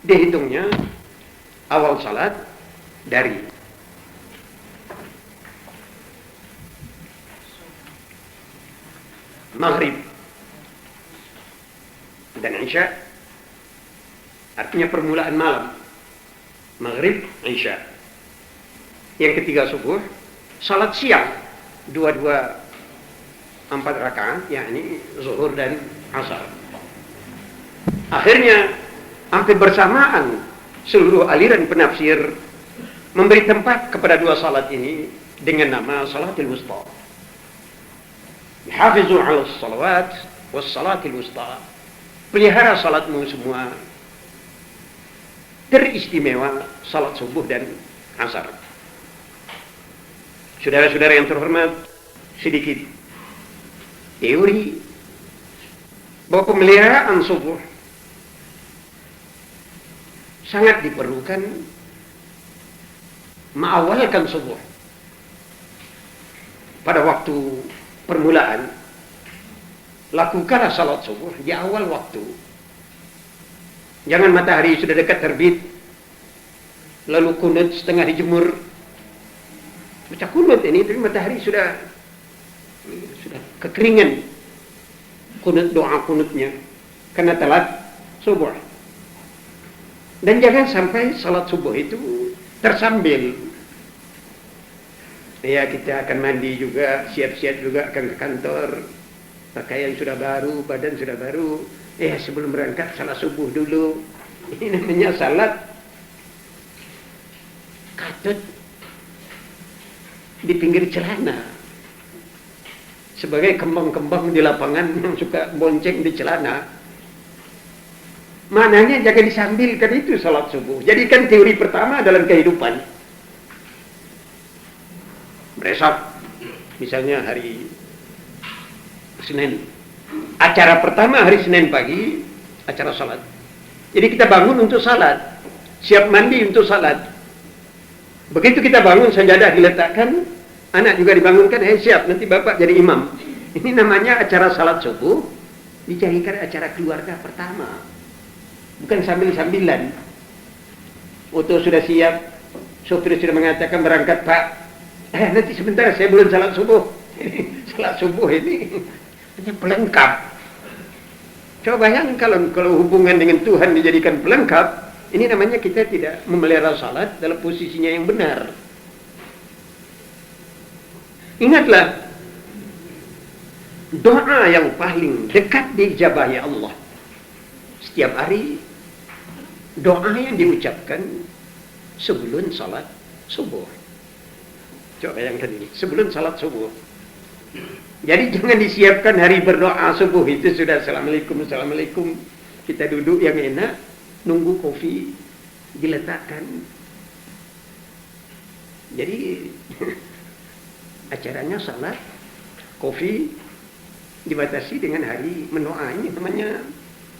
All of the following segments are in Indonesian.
Dihitungnya awal salat dari maghrib dan isya, artinya permulaan malam. Maghrib, isya. Yang ketiga subuh. Salat siang, dua-dua 4 rakaat, yakni zuhur dan asar. Akhirnya hampir bersamaan seluruh aliran penafsir memberi tempat kepada dua salat ini dengan nama salatul wusta. Hafizu 'ala salawat was salatil wusta. Pelihara salatmu semua, teristimewa salat subuh dan asar. Saudara-saudara yang terhormat, sedikit teori bahwa pemeliharaan subuh sangat diperlukan. Mengawalkan subuh pada waktu permulaan, lakukanlah salat subuh di awal waktu. Jangan matahari sudah dekat terbit lalu kunut setengah dijemur. Baca kunut ini, tapi matahari sudah kekeringan kunut, doa kunutnya karena telat subuh. Dan jangan sampai salat subuh itu tersambil. Ya, kita akan mandi juga, siap-siap juga akan ke kantor, pakaian sudah baru, badan sudah baru. Sebelum berangkat salat subuh dulu. Ini namanya salat katut di pinggir celana, sebagai kembang-kembang di lapangan yang suka bonceng di celana. Mananya jangan disambilkan itu salat subuh. Jadikan teori pertama dalam kehidupan. Besok, misalnya hari Senin, acara pertama hari Senin pagi, acara salat. Jadi kita bangun untuk salat, siap mandi untuk salat. Begitu kita bangun, sajadah diletakkan, anak juga dibangunkan, siap, nanti bapak jadi imam. Ini namanya acara salat subuh, dijadikan acara keluarga pertama. Bukan sambil-sambilan. Oto sudah siap, sopir sudah mengatakan berangkat pak. Nanti sebentar, saya belum salat subuh. Salat subuh ini pelengkap. Coba bayangkan kalau hubungan dengan Tuhan dijadikan pelengkap, ini namanya kita tidak memelihara salat dalam posisinya yang benar. Ingatlah, doa yang paling dekat diijabahi Allah setiap hari, doa yang diucapkan sebelum salat subuh. Coba bayangkan ini, sebelum salat subuh. Jadi jangan disiapkan hari berdoa subuh itu sudah assalamualaikum, assalamualaikum. Kita duduk yang enak, nunggu kopi diletakkan. Jadi acaranya salat, kopi dibatasi dengan hari mendoa. Ini namanya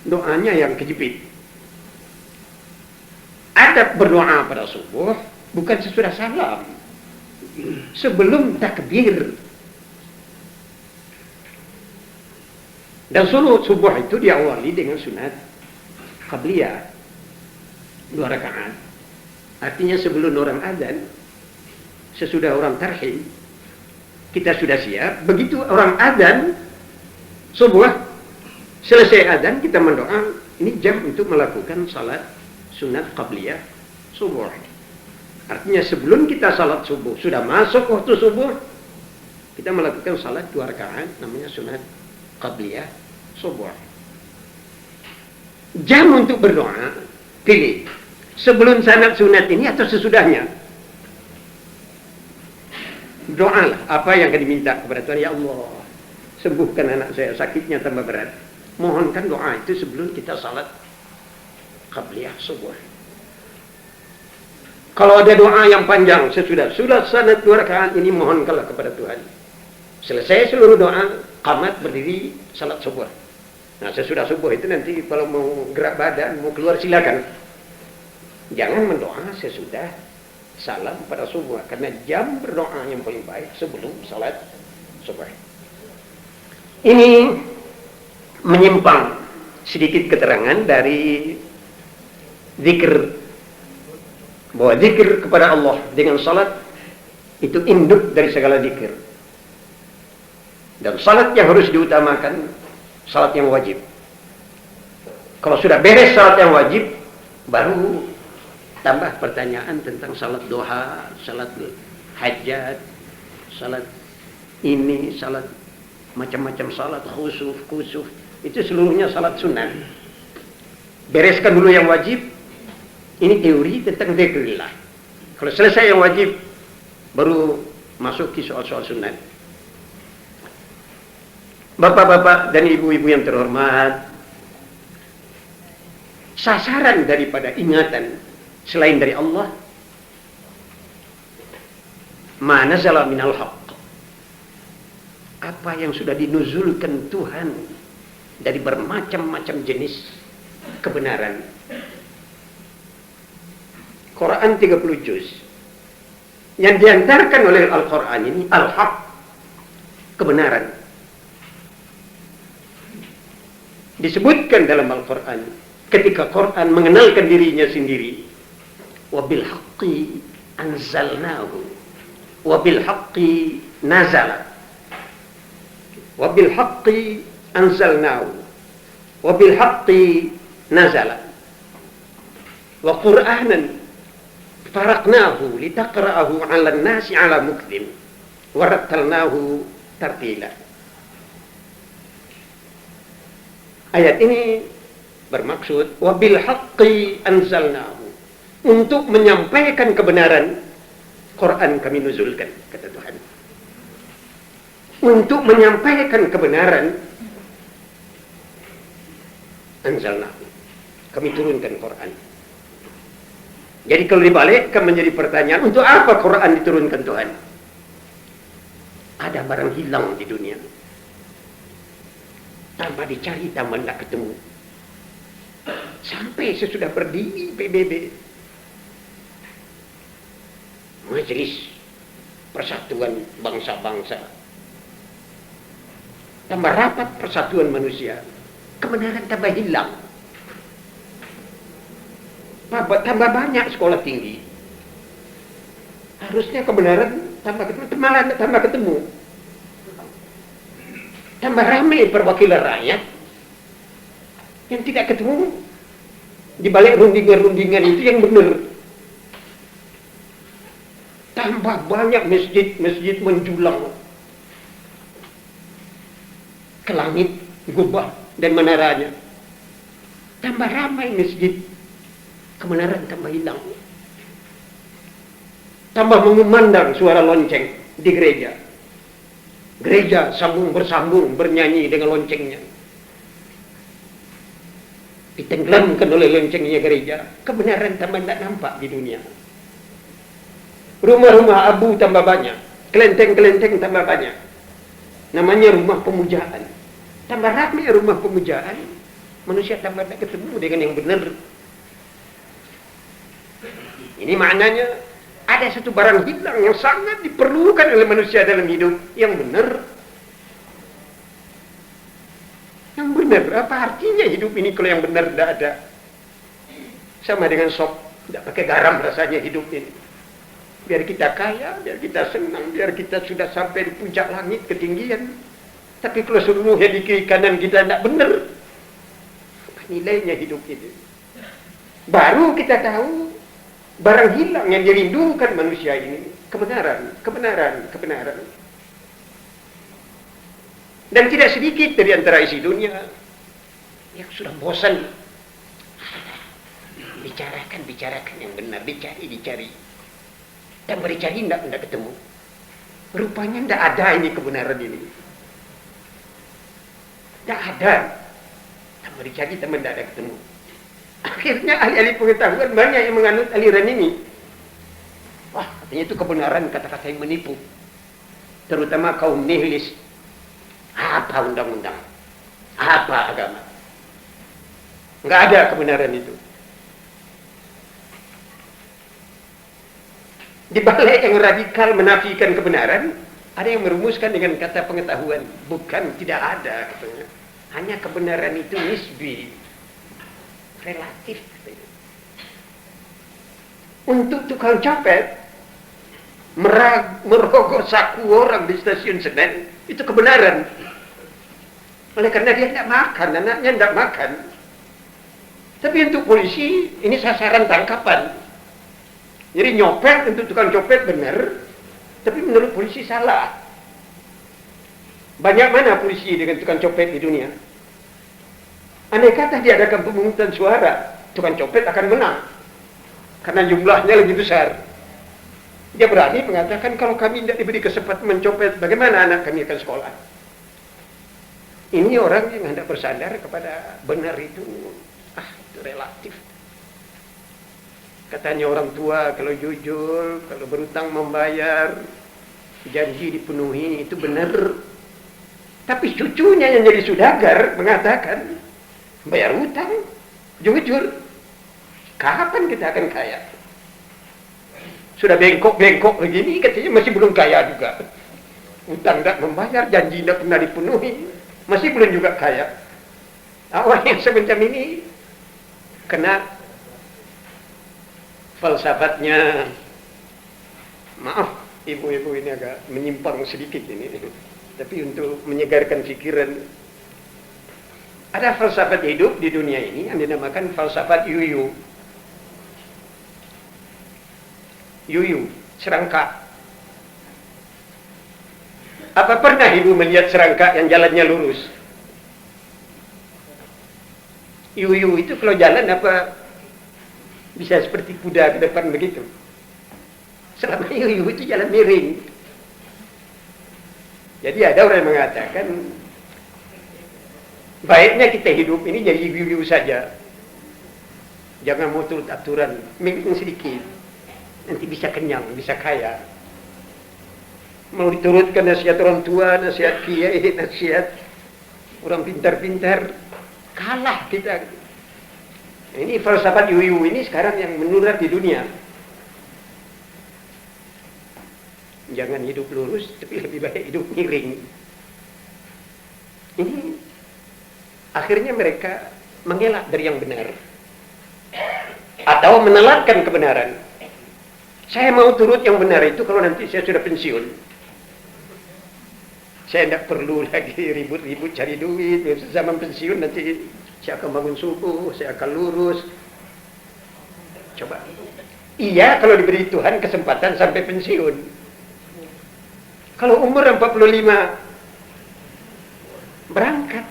doanya yang kejepit. Adab berdoa pada subuh bukan sesudah salam, sebelum takbir. Dan subuh itu diawali dengan sunat qabliyah 2 rakaat. Artinya sebelum orang adzan, sesudah orang tarhim, kita sudah siap. Begitu orang adzan subuh, selesai adzan kita mendoa. Ini jam untuk melakukan salat sunat qabliyah subuh. Artinya sebelum kita salat subuh, sudah masuk waktu subuh, kita melakukan salat 2 rakaat, namanya sunat qabliyah subuh. Jam untuk berdoa pilih sebelum salat sunat ini atau sesudahnya. Doalah apa yang akan diminta kepada Tuhan. Ya Allah, sembuhkan anak saya, sakitnya tambah berat. Mohonkan doa itu sebelum kita salat qabliyah subuh. Kalau ada doa yang panjang sudah salat 2 rakaat ini, mohonkanlah kepada Tuhan. Selesai seluruh doa, qamat berdiri salat subuh. Nah, sesudah subuh itu nanti kalau mau gerak badan, mau keluar silakan. Jangan mendoa sesudah salam pada subuh, karena jam berdoa yang paling baik sebelum salat subuh. Ini menyimpang sedikit keterangan dari zikir, bahwa zikir kepada Allah dengan salat itu induk dari segala zikir. Dan salat yang harus diutamakan salat yang wajib. Kalau sudah beres salat yang wajib, baru tambah pertanyaan tentang salat duha, salat hajat, salat ini, salat macam-macam salat, khusuf, kusuf, itu seluruhnya salat sunnah. Bereskan dulu yang wajib. Ini teori tentang zikrillah. Kalau selesai yang wajib, baru masuk ke soal-soal sunnah. Bapak-bapak dan ibu-ibu yang terhormat, sasaran daripada ingatan selain dari Allah, ma nazala minal haqq, apa yang sudah dinuzulkan Tuhan dari bermacam-macam jenis kebenaran. Quran 30 juz. Yang diantarkan oleh Al-Quran ini al-haq, kebenaran. Disebutkan dalam Al-Quran ketika Quran mengenalkan dirinya sendiri, wabil haqqi anzalnahu wabil haqqi nazala, wabil haqqi anzalnahu wabil haqqi nazala wa qur'anan faraqnahu litaqra'ahu 'alan nasi 'ala muktim wa rattalnahu tartila. Ayat ini bermaksud wabil haqqi anzalnahu, untuk menyampaikan kebenaran Quran kami nuzulkan, kata Tuhan. Untuk menyampaikan kebenaran anzalnahu, kami turunkan Quran. Jadi kalau dibalikkan menjadi pertanyaan, untuk apa Quran diturunkan Tuhan? Ada barang hilang di dunia, tambah dicari tambah tidak ketemu. Sampai sesudah berdiri PBB, Majelis Persatuan Bangsa-Bangsa, tambah rapat persatuan manusia, kebenaran tambah hilang. Tambah banyak sekolah tinggi, harusnya kebenaran tambah ketemu, malah tambah ketemu. Tambah ramai perwakilan rakyat yang tidak ketemu. Di balik rundingan-rundingan itu yang benar. Tambah banyak masjid-masjid menjulang ke langit, gubah dan menaranya. Tambah ramai masjid, kebenaran tambah hilang. Tambah mengumandang suara lonceng di gereja. Gereja sambung bersambung bernyanyi dengan loncengnya. Ditenggelamkan oleh loncengnya gereja. Kebenaran tambah tidak nampak di dunia. Rumah-rumah abu tambah banyak, kelenteng-kelenteng tambah banyak. Namanya rumah pemujaan. Tambah ramai rumah pemujaan, manusia tambah tidak ketemu dengan yang benar. Ini maknanya ada satu barang hilang yang sangat diperlukan oleh manusia dalam hidup, yang benar. Yang benar, apa artinya hidup ini kalau yang benar tidak ada? Sama dengan sop, tidak pakai garam rasanya hidup ini. Biar kita kaya, biar kita senang, biar kita sudah sampai di puncak langit ketinggian. Tapi kalau seluruhnya di kiri kanan kita tidak benar, apa nilainya hidup ini? Baru kita tahu barang hilang yang dirindukan manusia ini, kebenaran, kebenaran, kebenaran. Dan tidak sedikit dari antara isi dunia yang sudah bosan. Bicarakan yang benar, dicari. Dan dicari tidak ketemu. Rupanya tidak ada ini kebenaran ini. Tidak ada. Dan dicari teman tidak ada ketemu. Akhirnya ahli-ahli pengetahuan banyak yang menganut aliran ini. Wah, katanya itu kebenaran, kata-kata yang menipu. Terutama kaum nihilis. Apa undang-undang? Apa agama? Nggak ada kebenaran itu. Di balik yang radikal menafikan kebenaran, ada yang merumuskan dengan kata pengetahuan. Bukan, tidak ada katanya. Hanya kebenaran itu nisbi, relatif katanya. Untuk tukang copet merogok saku orang di stasiun Senen itu kebenaran. Oleh karena dia tidak makan, anaknya tidak makan. Tapi untuk polisi ini sasaran tangkapan. Jadi nyopet untuk tukang copet benar, tapi menurut polisi salah. Banyak mana polisi dengan tukang copet di dunia? Andai kata diadakan pemungutan suara, tukang copet akan menang. Karena jumlahnya lebih besar. Dia berani mengatakan kalau kami tidak diberi kesempatan mencopet, bagaimana anak kami akan sekolah? Ini orang yang hendak bersandar kepada benar itu, itu relatif. Katanya orang tua kalau jujur, kalau berutang membayar, janji dipenuhi, itu benar. Tapi cucunya yang jadi sudagar mengatakan, bayar utang, jujur, kapan kita akan kaya? Sudah bengkok-bengkok begini, katanya masih belum kaya juga. Utang tidak membayar, janji tidak pernah dipenuhi, masih belum juga kaya. Orang yang semacam ini kena falsafatnya. Maaf, ibu-ibu ini agak menyimpang sedikit ini. Tapi untuk menyegarkan pikiran, ada falsafat hidup di dunia ini yang dinamakan falsafat yuyu. Yuyu, serangka. Apa pernah ibu melihat serangka yang jalannya lurus? Yuyu itu kalau jalan apa bisa seperti kuda ke depan begitu? Selama yuyu itu jalan miring. Jadi ada orang yang mengatakan baiknya kita hidup ini jadi yuyu saja. Jangan mau turut aturan, miring sedikit. Nanti bisa kenyang, bisa kaya. Mau diturutkan nasihat orang tua, nasihat kiai, nasihat orang pintar-pintar, kalah kita. Ini falsafat yuyu ini sekarang yang menular di dunia. Jangan hidup lurus, tapi lebih baik hidup miring. Ini akhirnya mereka mengelak dari yang benar atau menelatkan kebenaran. Saya mau turut yang benar itu kalau nanti saya sudah pensiun. Saya tidak perlu lagi ribut-ribut cari duit. Zaman pensiun nanti saya akan bangun subuh, saya akan lurus. Coba. Iya kalau diberi Tuhan kesempatan sampai pensiun. Kalau umur 45 berangkat.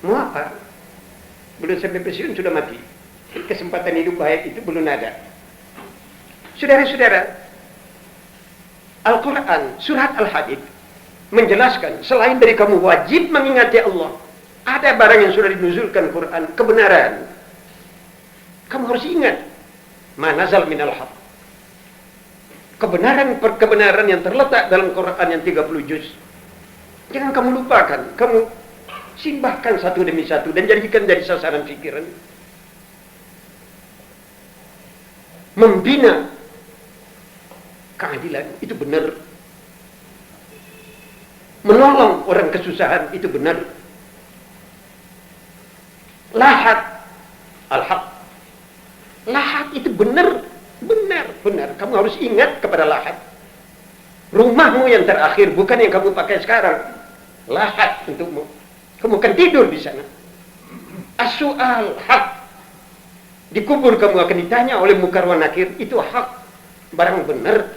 Mau apa? Belum sampai pensiun sudah mati. Kesempatan hidup baik itu belum ada. Saudara-saudara, Al-Quran, surat Al-Hadid menjelaskan selain dari kamu wajib mengingati Allah, ada barang yang sudah dinuzulkan Quran, kebenaran. Kamu harus ingat, ma nazal minal haq. Kebenaran yang terletak dalam Quran yang 30 juz. Jangan kamu lupakan, kamu simbahkan satu demi satu dan jadikan jadi sasaran pikiran. Membina keadilan itu benar. Menolong orang kesusahan itu benar. Lahat al-haq. Lahat itu benar. Kamu harus ingat kepada lahat. Rumahmu yang terakhir bukan yang kamu pakai sekarang. Lahat untukmu. Kamu akan tidur di sana. As-su'al haq. Dikubur kamu akan ditanya oleh Munkar wa Nakir, itu hak, barang benar.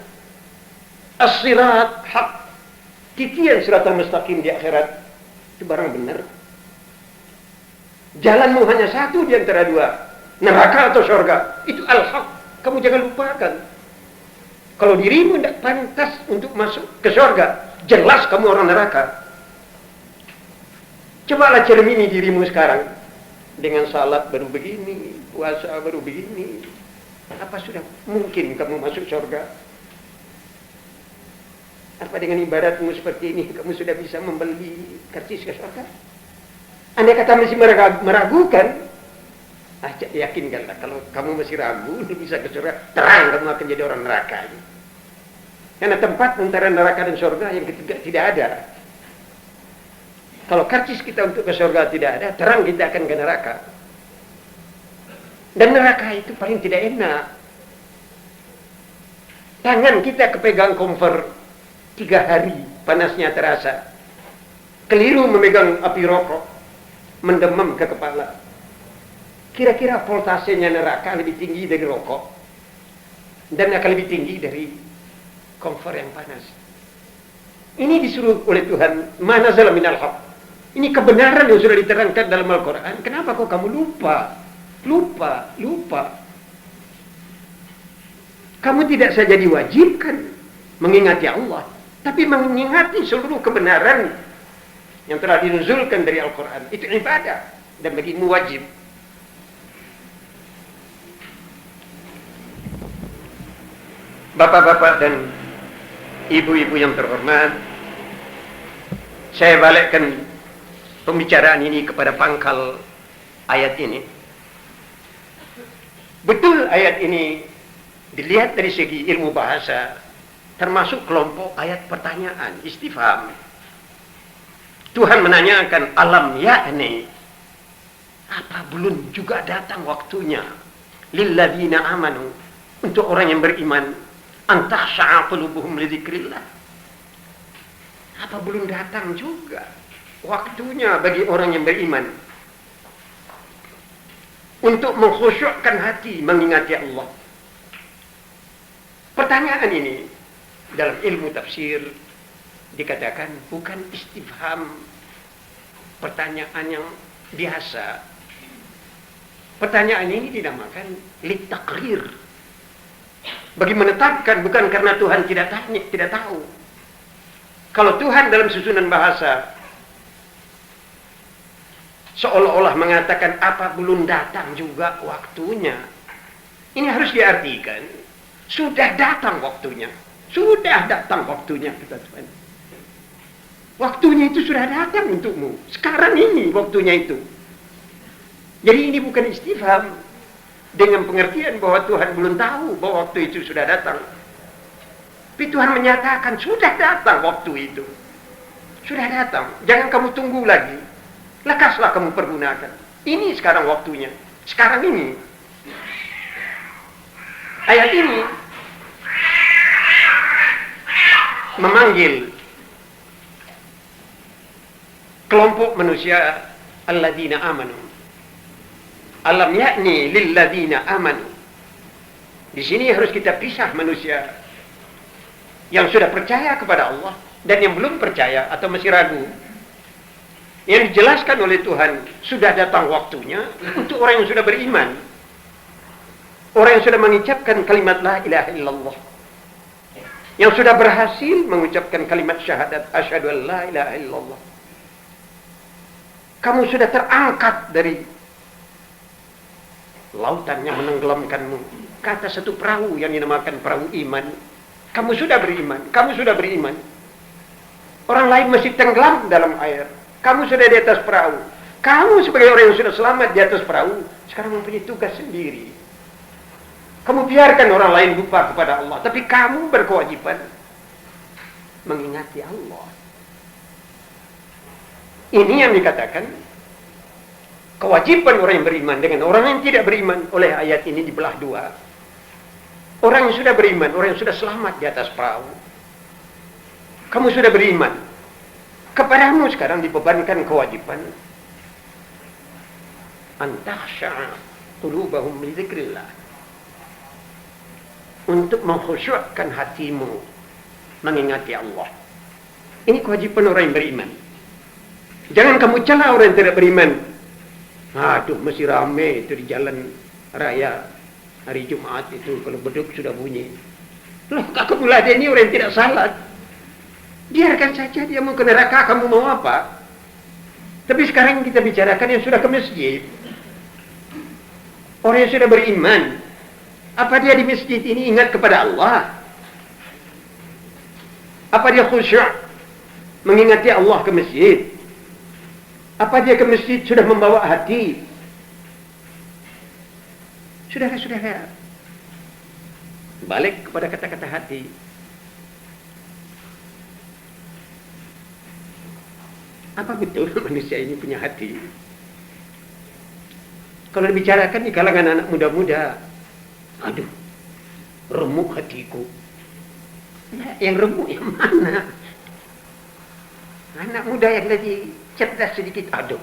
As-sirat hak, titian siratal mustaqim di akhirat, itu barang benar. Jalanmu hanya satu di antara dua, neraka atau surga, itu al-haq, kamu jangan lupakan. Kalau dirimu tidak pantas untuk masuk ke surga, jelas kamu orang neraka. Cobalah cermini dirimu sekarang. Dengan salat baru begini, puasa baru begini. Apa sudah mungkin kamu masuk surga? Apa dengan ibaratmu seperti ini kamu sudah bisa membeli karcis ke surga? Andai kata masih meragukan, yakinkanlah kalau kamu masih ragu untuk bisa ke surga, terang kamu akan jadi orang neraka. Karena tempat antara neraka dan surga yang ketiga tidak ada. Kalau karcis kita untuk ke surga tidak ada, terang kita akan ke neraka. Dan neraka itu paling tidak enak. Tangan kita kepegang kompor 3 hari, panasnya terasa. Keliru memegang api rokok, mendemam ke kepala. Kira-kira voltasenya neraka lebih tinggi dari rokok, dan akan lebih tinggi dari kompor yang panas. Ini disuruh oleh Tuhan, ma nazala minal haq. Ini kebenaran yang sudah diterangkan dalam Al-Quran. Kenapa kok kamu lupa? Kamu tidak saja diwajibkan mengingati Allah, tapi mengingati seluruh kebenaran yang telah dinuzulkan dari Al-Quran. Itu ibadah dan bagimu wajib. Bapak-bapak dan ibu-ibu yang terhormat, saya balikkan pembicaraan ini kepada pangkal ayat ini. Betul ayat ini dilihat dari segi ilmu bahasa termasuk kelompok ayat pertanyaan, istifham. Tuhan menanyakan, alam ya'ni, apa belum juga datang waktunya lilladzina amanu, untuk orang yang beriman, antakhsha'a qulubuhum li dzikrillah. Apa belum datang juga waktunya bagi orang yang beriman untuk mengkhusyukkan hati mengingati Allah? Pertanyaan ini dalam ilmu tafsir dikatakan bukan istifham, pertanyaan yang biasa. Pertanyaan ini dinamakan litakrir, bagi menetapkan, bukan karena Tuhan tidak tahu. Kalau Tuhan dalam susunan bahasa seolah-olah mengatakan apa belum datang juga waktunya, ini harus diartikan sudah datang waktunya. Sudah datang waktunya, kata Tuhan. Waktunya itu sudah datang untukmu. Sekarang ini waktunya itu. Jadi ini bukan istifham dengan pengertian bahwa Tuhan belum tahu bahwa waktu itu sudah datang. Tapi Tuhan menyatakan sudah datang waktu itu. Sudah datang. Jangan kamu tunggu lagi. Lekaslah kamu pergunakan. Ini sekarang waktunya. Sekarang ini. Ayat ini memanggil kelompok manusia alladzina amanu. Alam yakni lilladzina amanu. Di sini harus kita pisah manusia yang sudah percaya kepada Allah dan yang belum percaya atau masih ragu. Yang dijelaskan oleh Tuhan, sudah datang waktunya untuk orang yang sudah beriman. Orang yang sudah mengucapkan kalimat la ilaha illallah. Yang sudah berhasil mengucapkan kalimat syahadat asyhadu an la ilaha illallah. Kamu sudah terangkat dari lautan yang menenggelamkanmu ke atas satu perahu yang dinamakan perahu iman. Kamu sudah beriman, kamu sudah beriman. Orang lain masih tenggelam dalam air, kamu sudah di atas perahu. Kamu sebagai orang yang sudah selamat di atas perahu, sekarang mempunyai tugas sendiri. Kamu biarkan orang lain lupa kepada Allah, tapi kamu berkewajiban mengingati Allah. Ini yang dikatakan kewajiban orang yang beriman dengan orang yang tidak beriman. Oleh ayat ini dibelah dua. Orang yang sudah beriman, orang yang sudah selamat di atas perahu. Kamu sudah beriman. Kepadamu sekarang dibebankan kewajiban antakhsha'a qulubahum li dzikrillah, untuk mengkhusyukkan hatimu mengingati Allah. Ini kewajiban orang yang beriman. Jangan kamu cela orang yang tidak beriman. Aduh, masih rame itu di jalan raya hari Jumat itu, kalau beduk sudah bunyi. Loh, kamu ladeni orang yang tidak salat. Biarkan saja dia mau ke neraka, kamu mau apa? Tapi sekarang kita bicarakan yang sudah ke masjid. Orang yang sudah beriman, apa dia di masjid ini ingat kepada Allah? Apa dia khusyuk mengingati Allah ke masjid? Apa dia ke masjid sudah membawa hati? Saudara-saudara, balik kepada kata-kata hati. Apa betul manusia ini punya hati? Kalau dibicarakan di kalangan anak muda-muda, aduh, remuk hatiku. Nah, yang remuk yang mana? Anak muda yang lagi cerdas sedikit, aduh,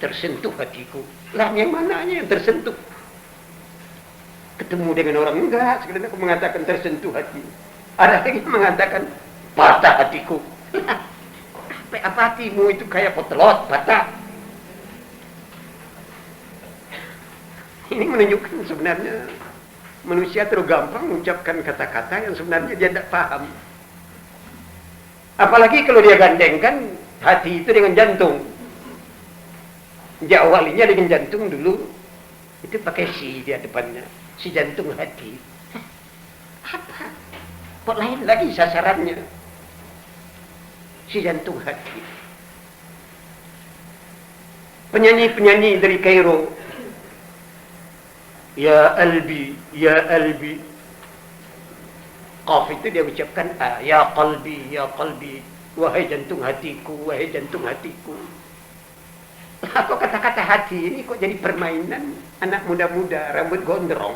tersentuh hatiku. Lah yang mananya yang tersentuh? Ketemu dengan orang enggak, sekedar aku mengatakan tersentuh hati. Ada lagi yang mengatakan patah hatiku. Apa hatimu itu kayak potelot, patah. Ini menunjukkan sebenarnya manusia terlalu gampang mengucapkan kata-kata yang sebenarnya dia tidak paham. Apalagi kalau dia gandengkan hati itu dengan jantung. Dia awalnya dengan jantung dulu, itu pakai si dia depannya, si jantung hati. Apa? Kok lain lagi sasarannya? Si jantung hati. Penyanyi-penyanyi dari Kairo, ya albi, ya albi. Qaf itu dia ucapkan A, ya qalbi, wahai jantung hatiku, wahai jantung hatiku. Kok kata-kata hati ini kok jadi permainan anak muda-muda, rambut gondrong.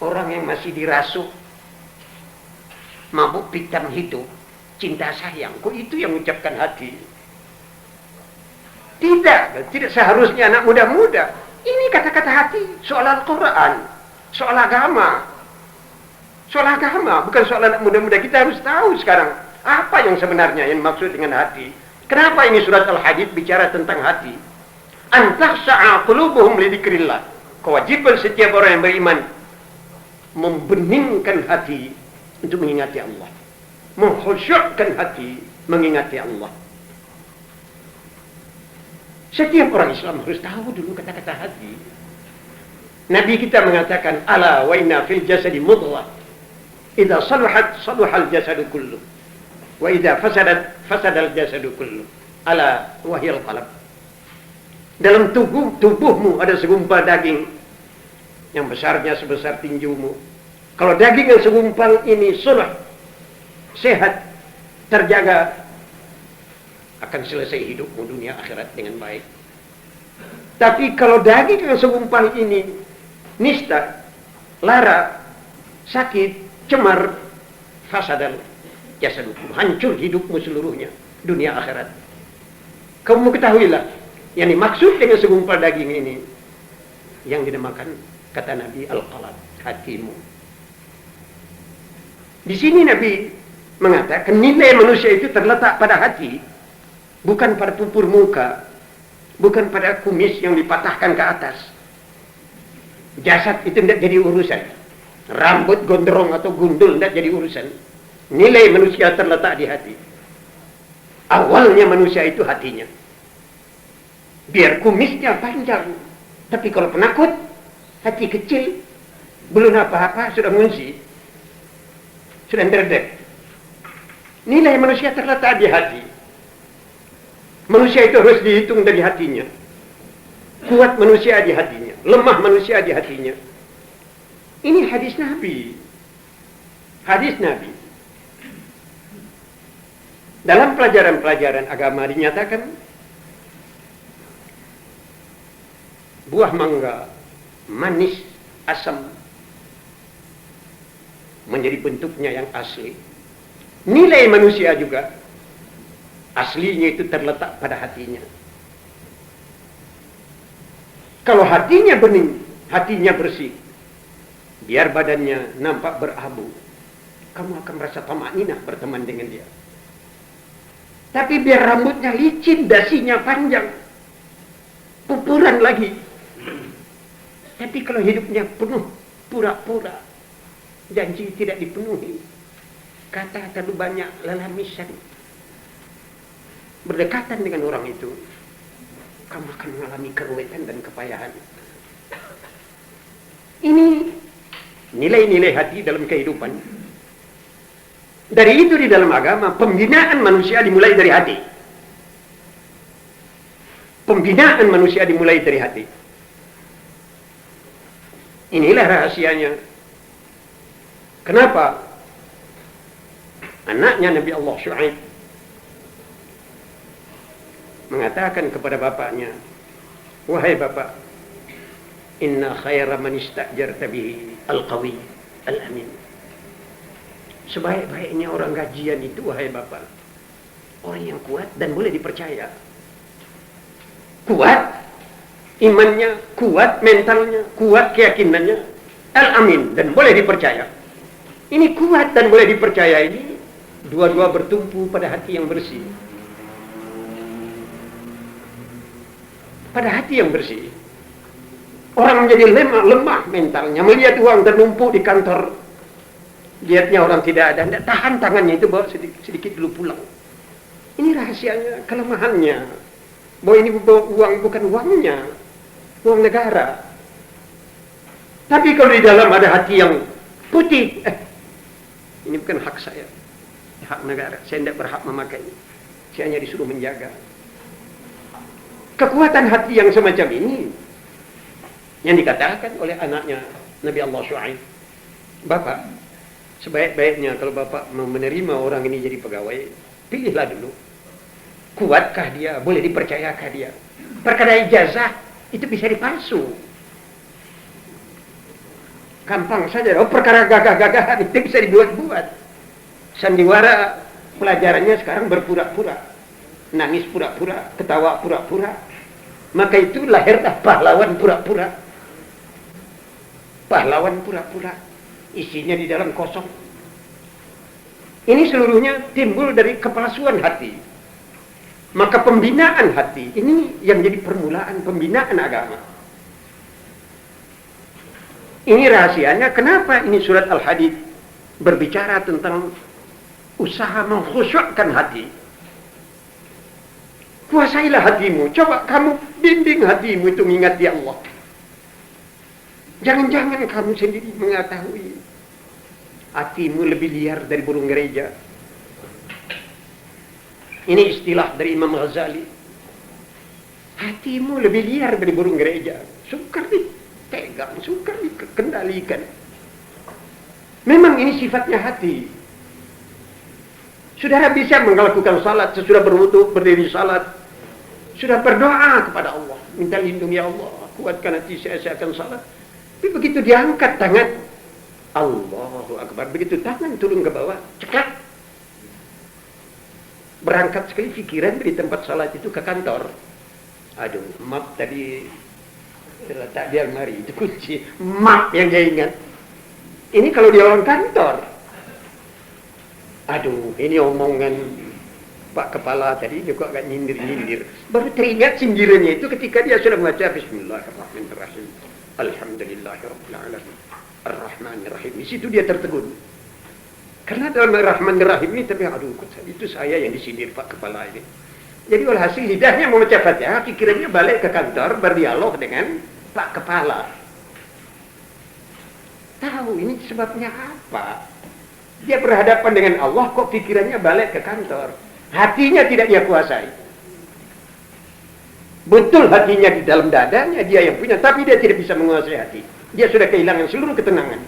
Orang yang masih dirasuk, mabuk pitam hidup, cinta sayang, kok itu yang ucapkan hati? Tidak seharusnya anak muda-muda. Ini kata-kata hati, soal Al-Quran, soal agama. Soal agama, bukan soal anak muda-muda. Kita harus tahu sekarang apa yang sebenarnya yang maksud dengan hati. Kenapa ini surat Al-Hadid bicara tentang hati? Antakhsha'a qulubuhum li dzikrillah. Kewajiban setiap orang yang beriman membeningkan hati untuk mengingati Allah. Mengkhusyukkan hati mengingati Allah. Setiap orang Islam harus tahu dulu kata-kata hati. Nabi kita mengatakan, ala wa inna fil jasadi mudghah. Idza salahat salahal jasadu kullu. Wa idza fasadat fasadal jasadu kullu. Ala wahyal qalb. Dalam tubuhmu ada segumpal daging yang besarnya sebesar tinjumu. Kalau daging yang segumpal ini sulah, sehat, terjaga, akan selesai hidupmu dunia akhirat dengan baik. Tapi kalau daging yang segumpal ini nista, lara, sakit, cemar, fasadal jasadukum, hancur hidupmu seluruhnya dunia akhirat. Kamu ketahuilah yang dimaksud dengan segumpal daging ini yang dinamakan, kata Nabi, al-qalb, hatimu. Di sini Nabi mengatakan nilai manusia itu terletak pada hati, bukan pada pupur muka, bukan pada kumis yang dipatahkan ke atas. Jasad itu tidak jadi urusan. Rambut gondrong atau gundul tidak jadi urusan. Nilai manusia terletak di hati. Awalnya manusia itu hatinya. Biar kumisnya panjang, tapi kalau penakut, hati kecil, belum apa-apa sudah ngunci, sudah terdek. Nilai manusia terletak di hati. Manusia itu harus dihitung dari hatinya. Kuat manusia di hatinya, lemah manusia di hatinya. Ini hadis Nabi. Hadis Nabi. Dalam pelajaran-pelajaran agama dinyatakan buah mangga manis, asam menjadi bentuknya yang asli. Nilai manusia juga aslinya itu terletak pada hatinya. Kalau hatinya bening, hatinya bersih, biar badannya nampak berabu, kamu akan merasa tamakninah berteman dengan dia. Tapi biar rambutnya licin, dasinya panjang, pupuran lagi. Tapi kalau hidupnya penuh pura-pura, janji tidak dipenuhi, kata terlalu banyak lelamisan, berdekatan dengan orang itu, kamu akan mengalami keruwetan dan kepayahan. Ini nilai-nilai hati dalam kehidupan. Dari itu di dalam agama, pembinaan manusia dimulai dari hati. Pembinaan manusia dimulai dari hati. Inilah rahasianya. Kenapa anaknya Nabi Allah Syuaib mengatakan kepada bapaknya, Wahai Bapak, inna khaira man istajarta bihi al-qawi al-amin. Sebaik-baiknya orang gajian itu, wahai Bapak, orang yang kuat dan boleh dipercaya. Kuat imannya, kuat mentalnya, kuat keyakinannya, al-amin, dan boleh dipercaya. Ini kuat dan boleh dipercaya ini dua-dua bertumpu pada hati yang bersih. Pada hati yang bersih. Orang menjadi lemah mentalnya, melihat uang ternumpuk di kantor, lihatnya orang tidak ada, tidak tahan tangannya itu, bawa sedikit dulu pulang. Ini rahasianya, kelemahannya. Bahwa ini uang bukan uangnya, uang negara. Tapi kalau di dalam ada hati yang putih, ini bukan hak saya, hak negara, saya tidak berhak memakai, saya hanya disuruh menjaga. Kekuatan hati yang semacam ini yang dikatakan oleh anaknya Nabi Allah Shu'aib, Bapak, sebaik-baiknya kalau Bapak mau menerima orang ini jadi pegawai, pilihlah dulu, kuatkah dia, boleh dipercayakah dia. Perkara ijazah itu bisa dipalsu, gampang saja. Perkara gagah-gagahan itu bisa dibuat-buat. Sandiwara pelajarannya sekarang berpura-pura, nangis pura-pura, ketawa pura-pura. Maka itu lahirlah pahlawan pura-pura. Pahlawan pura-pura, isinya di dalam kosong. Ini seluruhnya timbul dari kepalsuan hati. Maka pembinaan hati ini yang jadi permulaan pembinaan agama. Ini rahasianya kenapa ini surat Al-Hadid berbicara tentang usaha mengkhusyukkan hati. Kuasailah hatimu, coba kamu bimbing hatimu itu mengingati Allah. Jangan-jangan kamu sendiri mengetahui hatimu lebih liar dari burung gereja. Ini istilah dari Imam Ghazali. Hatimu lebih liar dari burung gereja, sukar dipegang, sukar dikendalikan. Memang ini sifatnya hati. Saudara bisa melakukan salat, sesudah berwudu, berdiri salat, sudah berdoa kepada Allah, minta lindung, ya Allah, kuatkan hati saya akan salat. Tapi begitu diangkat tangan, Allahu Akbar, begitu tangan turun ke bawah, ceklak, berangkat sekali pikiran dari tempat salat itu ke kantor. Aduh, map tadi terletak di almari, itu kunci, map yang dia ingat. Ini kalau di orang kantor, aduh, ini omongan Pak Kepala tadi juga agak nyindir-nyindir. Baru teringat sindirannya itu ketika dia sudah membaca Bismillahirrahmanirrahim, Alhamdulillahirrahmanirrahim, Ar-Rahmanirrahim. Di situ dia tertegun. Karena dalam Ar-Rahmanirrahim ini, tapi aduh, itu saya yang disindir Pak Kepala ini. Jadi walhasil lidahnya membaca Fatihah, pikirannya balik ke kantor, berdialog dengan Pak Kepala. Tahu ini sebabnya apa? Dia berhadapan dengan Allah, kok pikirannya balik ke kantor. Hatinya tidak dia kuasai. Betul hatinya di dalam dadanya, dia yang punya, tapi dia tidak bisa menguasai hati. Dia sudah kehilangan seluruh ketenangan.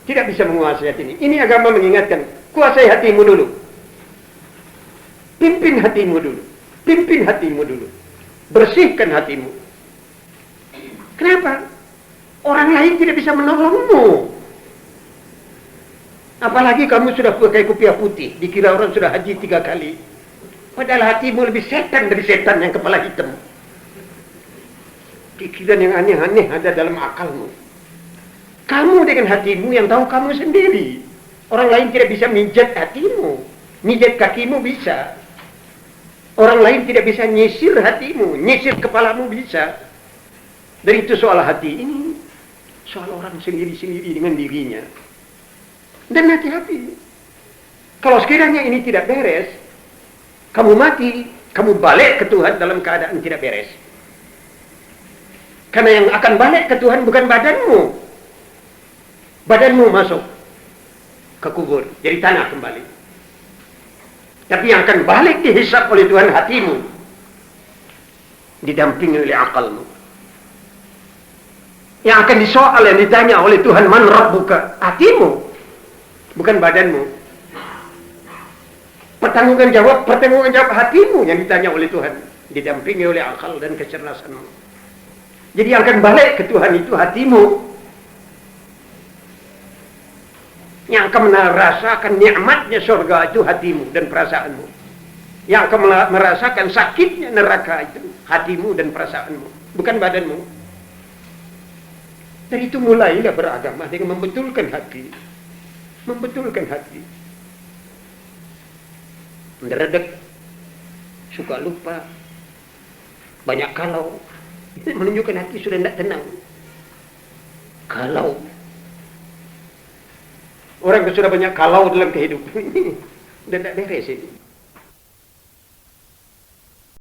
Tidak bisa menguasai hati ini. Ini agama mengingatkan, kuasai hatimu dulu. Pimpin hatimu dulu. Pimpin hatimu dulu. Bersihkan hatimu. Kenapa? Orang lain tidak bisa menolongmu. Apalagi kamu sudah pakai kopiah putih, dikira orang sudah haji 3 kali. Padahal hatimu lebih setan dari setan yang kepala hitam. Pikiran yang aneh-aneh ada dalam akalmu. Kamu dengan hatimu yang tahu kamu sendiri. Orang lain tidak bisa mijat hatimu. Mijat kakimu bisa. Orang lain tidak bisa nyisir hatimu. Nyisir kepalamu bisa. Dari itu soal hati ini, soal orang sendiri-sendiri dengan dirinya. Dan hati-hati. Kalau sekiranya ini tidak beres, kamu mati, kamu balik ke Tuhan dalam keadaan tidak beres. Karena yang akan balik ke Tuhan bukan badanmu. Badanmu masuk ke kubur, jadi tanah kembali. Tapi yang akan balik dihisap oleh Tuhan hatimu, didampingi oleh akalmu. Yang akan disoal, yang ditanya oleh Tuhan, man rabbuka, hatimu, bukan badanmu. Pertanggungan jawab hatimu yang ditanya oleh Tuhan, didampingi oleh akal dan kecerdasanmu. Jadi yang akan balik ke Tuhan itu hatimu. Yang akan merasakan nikmatnya surga itu hatimu dan perasaanmu. Yang akan merasakan sakitnya neraka itu hatimu dan perasaanmu, bukan badanmu. Dan itu mulailah beragama dengan membetulkan hati. Membetulkan hati. Meredek, suka lupa, banyak kalau. Itu menunjukkan hati sudah tidak tenang. Kalau orang yang sudah banyak kalau dalam kehidupan ini, sudah tidak beres ini.